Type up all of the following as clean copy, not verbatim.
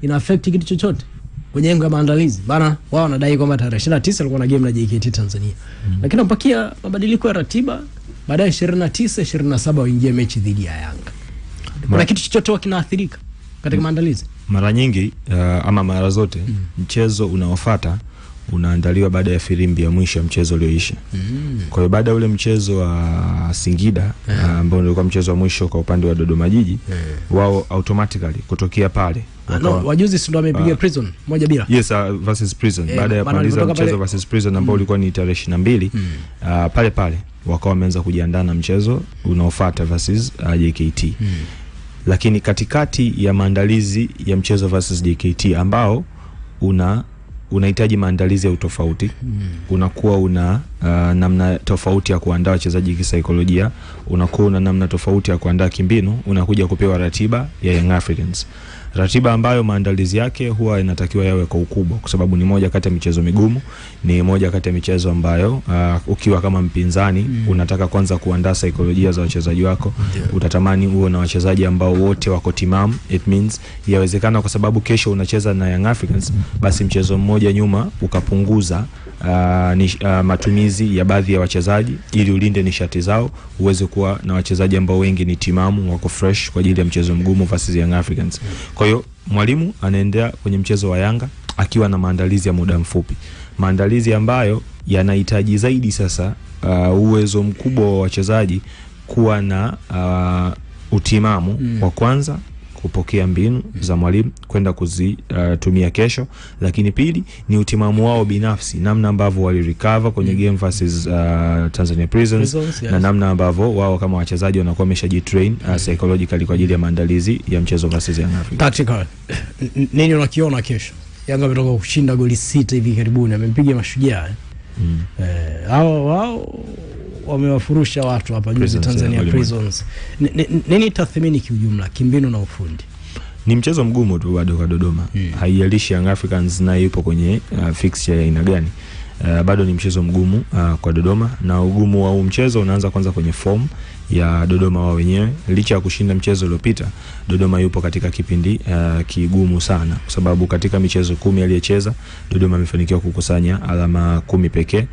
ina affect kitu chochote kwenye engo ya maandalizi? Bana wao wanadai kwamba tarehe 29 alikuwa na game na JKT Tanzania. Lakini mpakia mabadiliko ya ratiba, baadaye 29 27 waingie mechi dhidi ya Yanga. Kuna kitu chochote kinaathirika katika maandalizi? Mara nyingi ama mara zote mchezo unaofuata unaandaliwa baada ya filimbi ya mwisho ya mchezo ulioisha. Kwa hiyo baada ya ule mchezo wa Singida ambao ulikuwa mchezo wa mwisho kwa upande wa Dodoma Jiji, wao automatically kutokea pale wajuzi ndio wamepiga Prison 1-0. Yes, versus Prison. Baada ya kumaliza mchezo versus Prison ambao ulikuwa ni tarehe 22, pale pale wakawa wameanza kujiandaa na mchezo unaofuata versus JKT. Lakini katikati ya maandalizi ya mchezo versus JKT ambao unahitaji maandalizi ya utofauti, unakuwa una namna tofauti ya kuandaa wachezaji kisaikolojia, unakuwa una namna tofauti ya kuandaa kimbinu, unakuja kupewa ratiba ya Young Africans. Ratiba ambayo maandalizi yake huwa inatakiwa yawe kwa ukubwa, kwa sababu ni moja kati ya michezo migumu, ni moja kati ya michezo ambayo ukiwa kama mpinzani unataka kwanza kuandaa saikolojia za wachezaji wako. Utatamani uwe na wachezaji ambao wote wako timamu. It means yawezekana kwa sababu kesho unacheza na Young Africans, basi mchezo mmoja nyuma ukapunguza matumizi ya baadhi ya wachezaji ili ulinde nishati zao, uweze kuwa na wachezaji ambao wengi ni timamu, wako fresh kwa ajili ya mchezo mgumu versus Young Africans. Kwa hiyo mwalimu anaendea kwenye mchezo wa Yanga akiwa na maandalizi ya muda mfupi, maandalizi ambayo yanahitaji zaidi sasa uwezo mkubwa wa wachezaji kuwa na utimamu wa kwanza kupokea mbinu za mwalimu kwenda kuzitumia kesho, lakini pili ni utimamu wao binafsi, namna ambavyo wali recover kwenye game versus Tanzania Prisons, yes. Na namna ambavyo wao kama wachezaji wanakuwa wameshajitrain psychologically kwa ajili ya maandalizi ya mchezo versus Young Africans. Tactical. Nini unakiona kesho? Yanga ametoka kushinda goli 6 hivi karibuni, amempiga Mashujaa. Wao wamewafurusha watu hapa juzi Tanzania Prisons. Nini tathmini kiujumla kimbinu na ufundi? Ni mchezo mgumu tu bado kwa Dodoma. Haijalishi Young Africans na yupo kwenye fixture ya aina gani. Bado ni mchezo mgumu kwa Dodoma, na ugumu wa mchezo unaanza kwanza kwenye form ya Dodoma wao wenyewe. Licha ya kushinda mchezo uliopita, Dodoma yupo katika kipindi kigumu sana, kwa sababu katika michezo 10 aliyecheza Dodoma amefanikiwa kukusanya alama 10 pekee,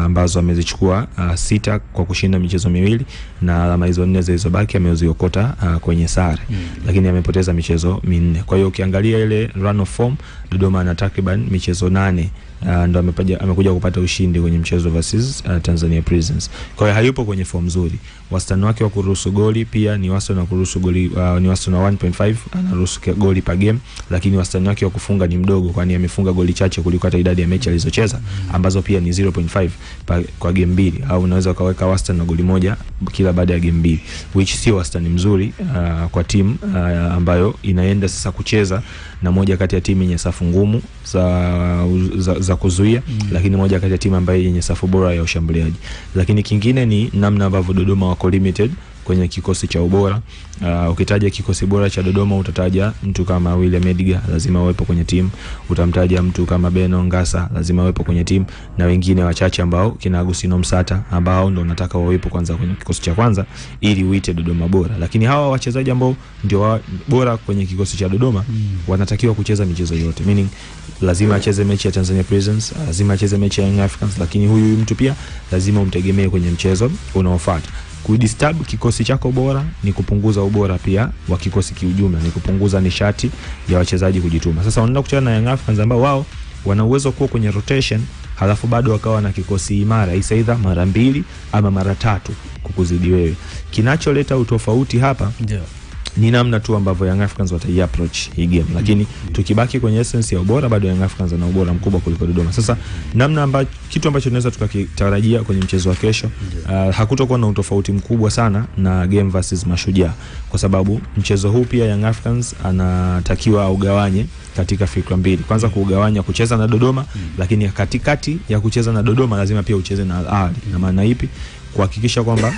ambazo amezichukua 6 kwa kushinda michezo 2, na alama hizo 4 zilizobaki ameziokota kwenye sare. Lakini amepoteza michezo 4. Kwa hiyo ukiangalia ile run of form, Dodoma ana takriban michezo 8 ndo amekuja kupata ushindi kwenye mchezo versus Tanzania Prisons. Kwa hiyo hayupo kwenye form nzuri. Wastani wake wa kuruhusu goli pia ni wastani wa kuruhusu goli ni wastani wa 1.5, anaruhusu goli per game, lakini wastani wake wa kufunga ni mdogo, kwani amefunga goli chache kuliko hata idadi ya mechi alizocheza, ambazo pia ni 0.5 kwa game 2, au unaweza kaweka wastani wa goli 1 kila baada ya game 2, which sio wastani mzuri kwa timu ambayo inaenda sasa kucheza na moja kati ya timu yenye safu ngumu za kuzuia, lakini moja kati ya timu ambayo yenye safu bora ya ushambuliaji. Lakini kingine ni namna ambavyo Dodoma wako limited kwenye kikosi cha ubora. Ukitaja kikosi bora cha Dodoma utataja mtu kama William Edgar, lazima awepo kwenye timu. Utamtaja mtu kama Beno Ngasa, lazima awepo kwenye timu, na wengine wachache ambao kina Agustino Msata, ambao ndo nataka wawepo kwanza kwenye kikosi cha kwanza ili uite Dodoma bora. Lakini hawa wachezaji ambao ndio bora kwenye kikosi cha Dodoma wanatakiwa kucheza michezo yote, meaning lazima acheze mechi ya Tanzania Prisons, lazima acheze mechi ya Young Africans, lakini huyu mtu pia lazima umtegemee kwenye mchezo unaofuata. Kudisturb kikosi chako bora ni kupunguza ubora pia wa kikosi kiujumla, ni kupunguza nishati ya wachezaji kujituma. Sasa wanaenda kucheza na Young Africans ambao wao wana uwezo kuwa kwenye rotation, halafu bado wakawa na kikosi imara, either mara 2 ama mara 3 kukuzidi wewe. Kinacholeta utofauti hapa ni namna tu ambavyo Young Africans watai-approach hii game. Lakini tukibaki kwenye essence ya ubora, bado Young Africans wana ubora mkubwa kuliko Dodoma. Sasa namna kitu ambacho tunaweza tukakitarajia kwenye mchezo wa kesho, hakutokuwa na utofauti mkubwa sana na game versus Mashujaa, kwa sababu mchezo huu pia Young Africans anatakiwa ugawanye katika fikra mbili. Kwanza kuugawanya kucheza na Dodoma, lakini katikati ya kucheza na Dodoma lazima pia ucheze na Al Ahly. Na maana ipi? Kuhakikisha kwamba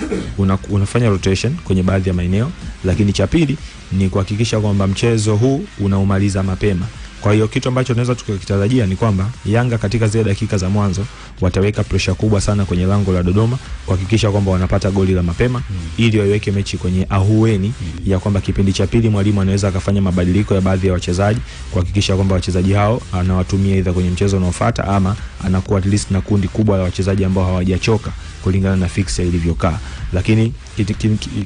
unafanya rotation kwenye baadhi ya maeneo, lakini cha pili ni kuhakikisha kwamba mchezo huu unaumaliza mapema. Kwa hiyo kitu ambacho tunaweza tukitarajia ni kwamba Yanga katika zile dakika za mwanzo wataweka pressure kubwa sana kwenye lango la Dodoma kuhakikisha kwamba wanapata goli la mapema ili waiweke mechi kwenye ahueni ya kwamba kipindi cha pili mwalimu anaweza akafanya mabadiliko ya baadhi ya wachezaji kuhakikisha kwamba wachezaji hao anawatumia aidha kwenye mchezo unaofuata ama anakuwa at least na kundi kubwa la wachezaji ambao hawajachoka kulingana na fixture ilivyokaa. Lakini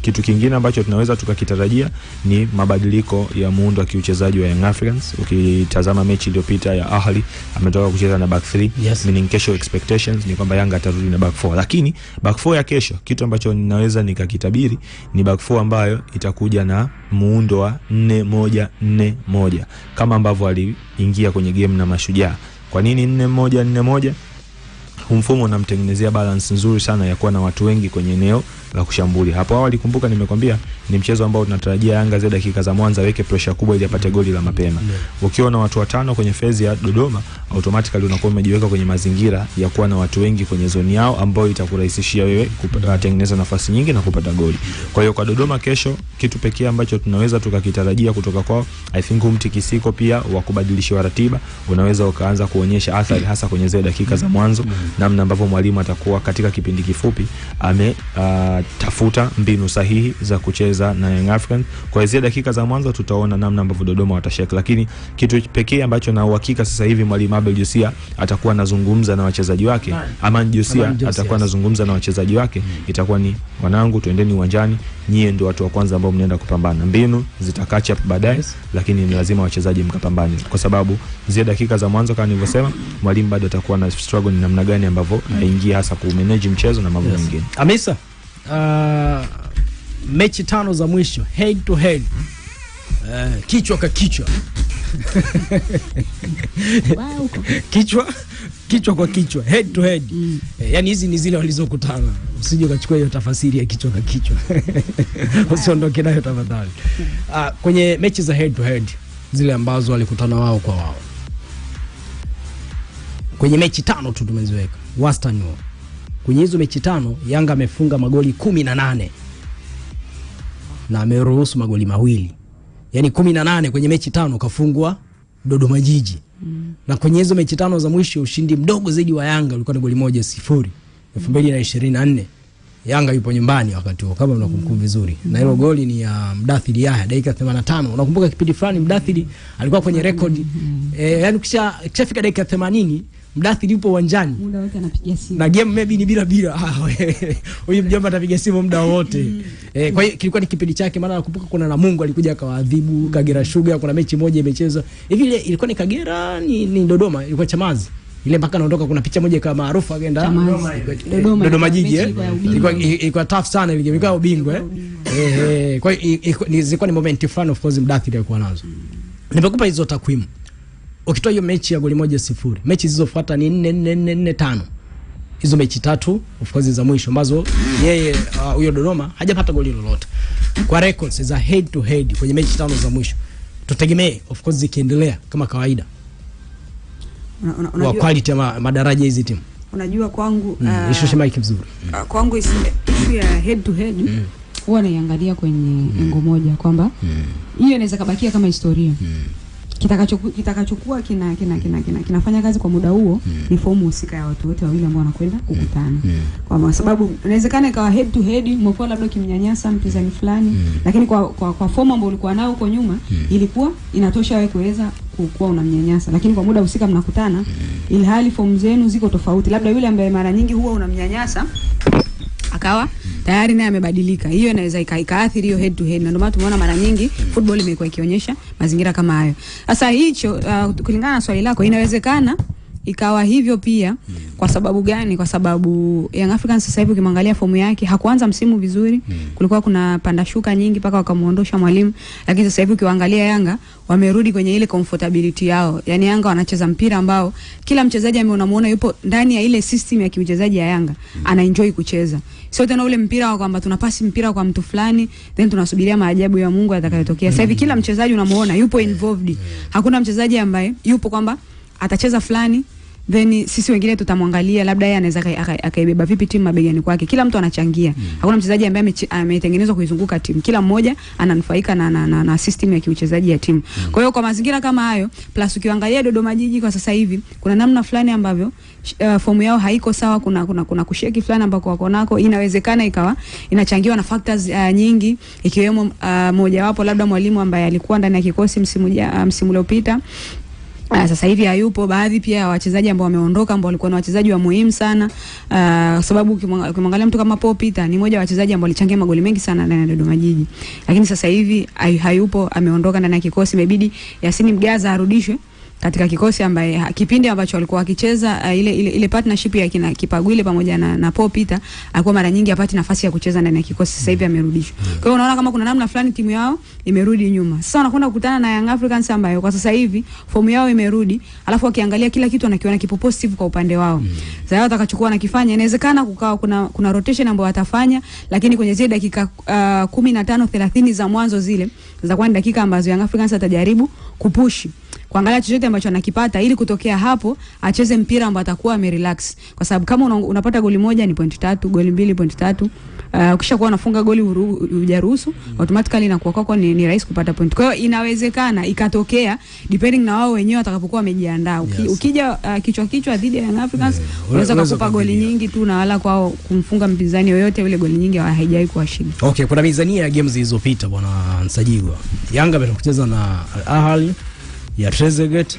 kitu kingine ambacho tunaweza tukakitarajia ni mabadiliko ya muundo wa kiuchezaji wa Young Africans. Ukitazama mechi iliyopita ya Ahli ametoka kucheza na back 3, meaning kesho expectations ni kwamba Yanga atarudi na back 4. Lakini back 4 ya kesho, kitu ambacho ninaweza nikakitabiri ni back 4 ambayo itakuja na muundo wa 4-1-4-1 kama ambavyo aliingia kwenye game na Mashujaa. Kwa nini 4-1-4-1? Mfumo unamtengenezea balance nzuri sana ya kuwa na watu wengi kwenye eneo la kushambulia. Hapo awali kumbuka nimekwambia ni mchezo ambao tunatarajia Yanga zile dakika za mwanzo weke pressure kubwa ili apate goli la mapema. Ukiwa na watu watano kwenye phase ya Dodoma, automatically unakuwa umejiweka kwenye mazingira ya kuwa na watu wengi kwenye zoni yao ambao itakurahisishia wewe kutengeneza nafasi nyingi na kupata goli. Kwa hiyo kwa Dodoma kesho, kitu pekee ambacho tunaweza tukakitarajia kutoka kwao, I think mtikisiko pia wa kubadilisha ratiba unaweza ukaanza kuonyesha athari hasa kwenye zile dakika za mwanzo, namna ambavyo mwalimu atakuwa katika kipindi kifupi tafuta mbinu sahihi za kucheza na Young Africans. Kwa hizo dakika za mwanzo tutaona namna ambavyo Dodoma watasheka, lakini kitu pekee ambacho na uhakika sasa hivi mwalimu Abel Josia atakuwa anazungumza na wachezaji wake, Aman Josia atakuwa anazungumza na wachezaji wake, itakuwa ni wanangu, twendeni uwanjani, nyie ndio watu wa kwanza ambao mnaenda kupambana. Mbinu zitakacha baadaye, lakini ni lazima wachezaji mkapambane, kwa sababu zile dakika za mwanzo kama nilivyosema, mwalimu bado atakuwa na struggle ni namna gani ambavyo aingia hasa ku manage mchezo na mambo mengine. Hamisa, mechi 5 za mwisho head to head, kichwa kwa kichwa kichwa kwa kichwa, head to head. Yani hizi ni zile walizokutana, usije ukachukua hiyo tafasiri ya kichwa kwa kichwa usiondoke nayo tafadhali. Kwenye mechi za head to head zile ambazo walikutana wao kwa wao, kwenye mechi 5 tu tumeziweka wastani wao. Kwenye hizo mechi 5 Yanga amefunga magoli 18 na ameruhusu magoli 2. Yani 18 kwenye mechi 5 kafungwa Dodoma Jiji. Na kwenye hizo mechi 5 za mwisho ushindi mdogo zaidi wa Yanga ulikuwa ni goli 1-0 2024. Yanga yupo nyumbani wakati huo kama unakumbuka vizuri. Na hilo goli ni ya Mdathiri Yahya dakika 85. Unakumbuka kipindi fulani Mdathiri alikuwa kwenye record yani kishafika dakika 80 Mdathiri yupo uwanjani muda wote anapiga simu na game maybe ni bila huyu mjomba atapiga simu muda wote. Kwa hiyo kilikuwa ni kipindi chake, maana nakumbuka kuna Namungo alikuja akawaadhibu Kagera Sugar, kuna mechi moja imechezwa hivi ile ilikuwa ni Kagera ni Dodoma, ilikuwa Chamazi ile mpaka naondoka, kuna picha moja kama maarufu akaenda Dodoma Jiji ilikuwa tough sana ile game, ilikuwa ubingwa kwa hiyo ilikuwa ni moment fulani of course Mdathiri alikuwa nazo. Nimekupa hizo takwimu. Ukitoa hiyo mechi ya goli 1-0, mechi zilizofuata ni 4-4-4-5. Hizo mechi 3 of course za mwisho ambazo yeye huyo Dodoma hajapata goli lolote. Kwa records za head to head kwenye mechi 5 za mwisho, tutegemee of course zikiendelea kama kawaida. Wa quality madaraja hizi timu. Unajua kwangu ishushe mic vizuri. Kwangu issue ya head to head huwa naiangalia kwenye engo moja kwamba hiyo inaweza kabakia kama historia. Kitakachokuwa kinafanya kazi kwa muda huo ni fomu husika ya watu wote wawili ambao wanakwenda kukutana. Kwa sababu inawezekana ikawa head to head, umekuwa labda kimnyanyasa mpinzani fulani, lakini kwa fomu ambayo ulikuwa nao huko nyuma ilikuwa inatosha wewe kuweza kuwa unamnyanyasa, lakini kwa muda husika mnakutana ili hali fomu zenu ziko tofauti. Labda yule ambaye mara nyingi huwa unamnyanyasa akawa tayari naye amebadilika, hiyo inaweza ikaathiri hiyo head to head, na ndio maana tumeona mara nyingi football imekuwa ikionyesha mazingira kama hayo. Sasa hicho kulingana na swali lako, inawezekana ikawa hivyo pia. Kwa sababu gani? Kwa sababu Young Africans sasa hivi ukimwangalia fomu yake hakuanza msimu vizuri, kulikuwa kuna panda shuka nyingi mpaka wakamuondosha mwalimu, lakini sasa hivi ukiangalia Yanga wamerudi kwenye ile comfortability yao. Yani Yanga wanacheza mpira ambao kila mchezaji ambaye unamuona yupo ndani ya ile system ya kiuchezaji ya Yanga ana enjoy kucheza. Sio tena ule mpira wa kwamba tunapasi mpira kwa mtu fulani then tunasubiria maajabu ya Mungu yatakayotokea. Sasa hivi kila mchezaji unamuona yupo involved. Hakuna mchezaji ambaye yupo kwamba atacheza fulani then sisi wengine tutamwangalia labda yeye anaweza akaibeba vipi timu mabegani kwake. Kila mtu anachangia. Hakuna mchezaji ambaye ametengenezwa kuizunguka timu. Kila mmoja ananufaika na system ya kiuchezaji ya timu. Kwa hiyo kwa mazingira kama hayo, plus ukiangalia Dodoma Jiji kwa sasa hivi kuna namna fulani ambavyo fomu yao haiko sawa, kuna kusheki fulani ambako wako nako, inawezekana ikawa inachangiwa na factors nyingi, ikiwemo moja wapo labda mwalimu ambaye alikuwa ndani ya kikosi msimu uliopita sasa hivi hayupo. Baadhi pia wachezaji ambao wameondoka ambao walikuwa na wachezaji wa muhimu sana, sababu ukimwangalia mtu kama Paul Peter ni mmoja wa wachezaji ambao walichangia magoli mengi sana ndani ya Dodoma Jiji, lakini sasa hivi hayupo, ameondoka ndani ya kikosi. Imebidi Yasini Mgaza arudishwe katika kikosi ambaye kipindi ambacho walikuwa wakicheza ile partnership ya kina Kipagwile pamoja na Paul Peter alikuwa mara nyingi hapati nafasi ya kucheza ndani ya kikosi. Sasa hivi amerudishwa. Kwa hiyo unaona kama kuna namna fulani timu yao imerudi nyuma. Sasa wanakwenda kukutana na Young Africans ambayo kwa sasa hivi fomu yao imerudi, alafu wakiangalia kila kitu anakiona kipo positive kwa upande wao. Sasa wao watakachukua na kifanya, inawezekana kukawa kuna rotation ambayo watafanya, lakini kwenye zile dakika 15 30 za mwanzo zile za kwa dakika ambazo Young Africans atajaribu kupushi kuangalia chochote ambacho anakipata, ili kutokea hapo acheze mpira ambao atakuwa amerelax, kwa sababu kama unapata goli moja ni point 3, goli 2 point 3, ukishakuwa unafunga goli hujaruhusu, automatically inakuwa kwako ni rahisi kupata point. Kwa hiyo inawezekana ikatokea depending na wao wenyewe watakapokuwa wamejiandaa. Ukija kichwa dhidi ya Young Africans unaweza kukupa goli nyingi tu, na wala kwao kumfunga mpinzani yoyote ile goli nyingi haijawahi kuwashinda. Okay, kuna mizania ya games zilizopita bwana Nsajigwa. Yanga ametoka na Al Ahly ya Trezeguet,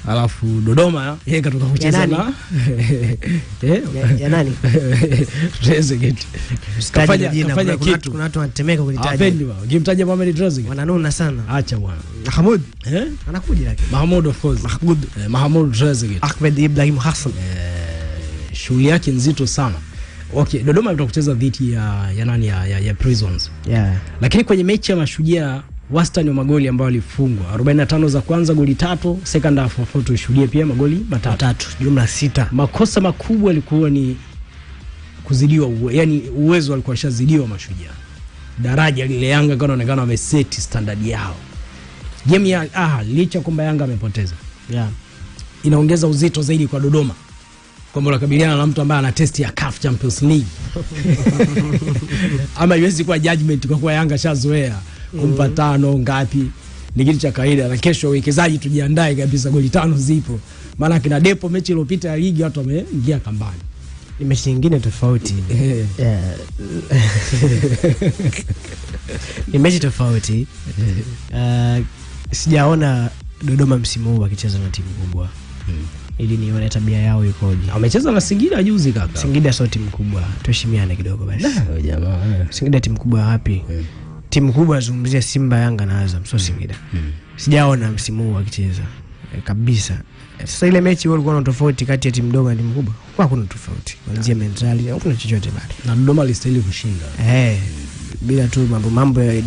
alafu Dodoma yeye katoka kucheza na ya nani Trezeguet. Kafanya kitu. Kuna watu wanatemeka kulitaja. Apendi bwana. Ukimtaja Mohamed Trezeguet wananuna sana. Acha bwana. Mahmoud anakuja lakini. Mahmoud of course. Mahmoud Trezeguet. Ahmed Ibrahim Hassan. Shughuli yake nzito sana. Okay, Dodoma imetoka kucheza dhidi ya nani ya Prisons. Yeah. Lakini kwenye mechi ya Mashujaa wastani wa magoli ambao walifungwa 45 za kwanza goli 3, second half of tushuhudie pia magoli 3, jumla 6. Makosa makubwa yalikuwa ni kuzidiwa, yani uwezo walikuwa washazidiwa Mashujaa. Daraja lile Yanga kana onekana wameseti standard yao. Game ya licha kwamba Yanga amepoteza. Yeah. Inaongeza uzito zaidi kwa Dodoma, kwamba unakabiliana na mtu ambaye ana test ya CAF Champions League. Ama iwezi kuwa judgment kwa kuwa Yanga shazoea kumpa 5 ngapi, ni kitu cha kawaida. Na kesho wekezaji tujiandae kabisa, goli 5 zipo, maana kina Depo mechi iliyopita ya ligi watu wameingia kambani. Ni mechi nyingine tofauti. Ni mechi tofauti. Sijaona Dodoma msimu huu wakicheza na timu kubwa. Ili nione tabia yao ikoje. Wamecheza na Singida juzi kaka. Singida sio timu kubwa. Tuheshimiane kidogo basi. Jamaa. Singida timu kubwa wapi? Timu kubwa nazungumzia Simba, Yanga na Azam, sio Singida. Sijaona msimu huu wakicheza kabisa. Sasa ile mechi walikuwa na tofauti kati ya timu ndogo na timu kubwa. Kwa kuna tofauti. Kuanzia mentali, hakuna chochote bali. Na Dodoma alistahili kushinda. Bila tu mambo ya